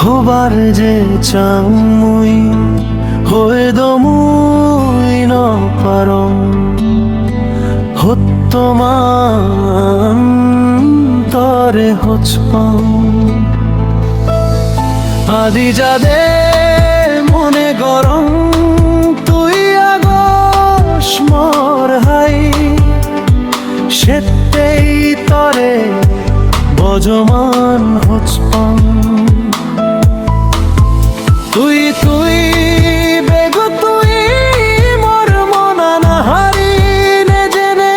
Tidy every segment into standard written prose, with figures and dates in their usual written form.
হবার যে চাংমুই হয়ে দমুই ন পারং হত্তমান তরে হচপাং আদি যাদে মনে গরম তুই আগস মর হাই সেতেই তরে বজমান হচপাং তুই তুই বেগ তুই মর মনা না হারি নে জেনে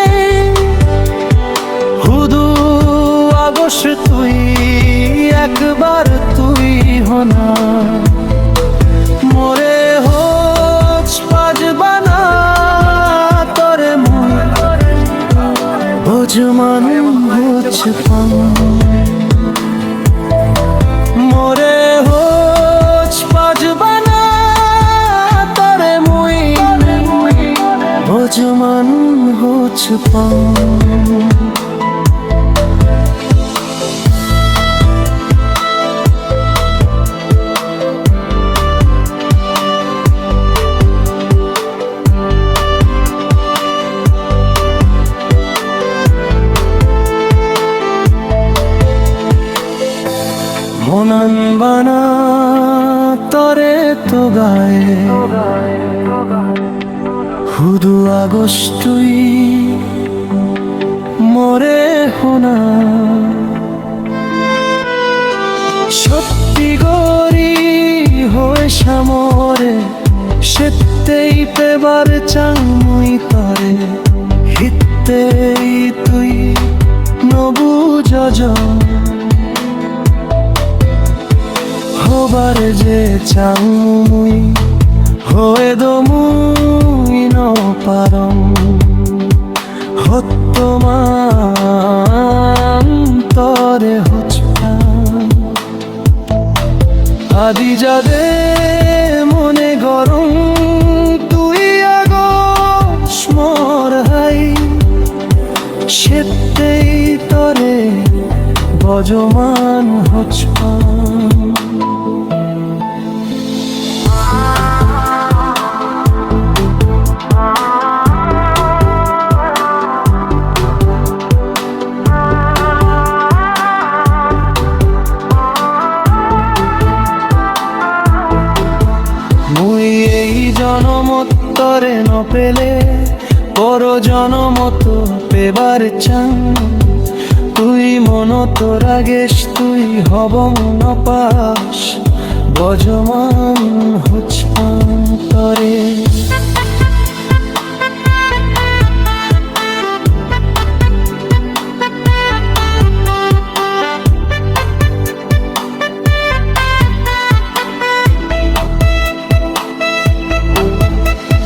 হুদু আগস তুই একবার তুই হনা মোরে হোচ পাজবানা তরে ভোজমান হোচ পাং মোরে হোচ পাজবানা তরে মুই ভোজমান হোচ পাং মনন বানা তরে তো গায়ে হুদু আগস্টুই মরে হোনা সত্যি গরি হয়ে সামরে সেতেই পেবার চাংমুই তরে হিতেই তুই নবু যজন হবার যে চাংমুই হয়ে দমুই ন পারং হত্তমান তরে হচপাং আদি যাদে মনে গরম তুই আগস মর হাই সেতেই তরে বজমান হচপাং মুই এই জনমত তরে ন পেলে পর জনমত পেবার চাং তুই মন তোর আগেস তুই হবং ন পাস বজমান হচপাং তরে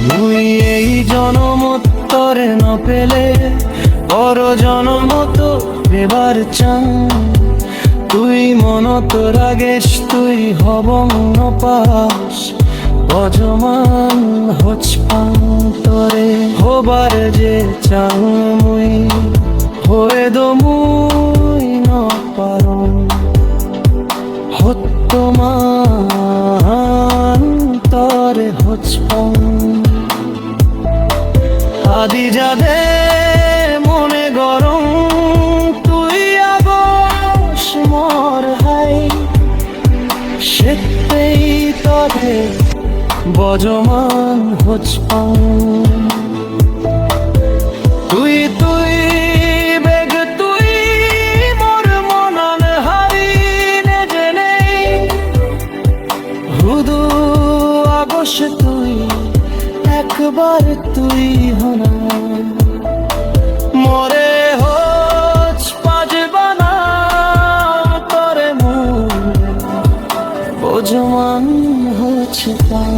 মুই এই জনমত তরে ন পেলে পর জনমত পেবার চাং তুই মন তোর আগেস তুই হবং ন পাস বজমান হচপাং তরে হবার যে চাংমুই হয়ে দমুই ন পারং হত্তমান তরে হচপাং আদি যাদে মনে গরম তুই আগস মর হাই সেতেই তরে বজমান হচপাং তুই তুই বেগ তুই মর মনন হারি নে জেনে হুদু আগস তুই একবার তুই হনা মোরে হোচ পাজবানা তরে মুই ভোজমান হোচ পাং।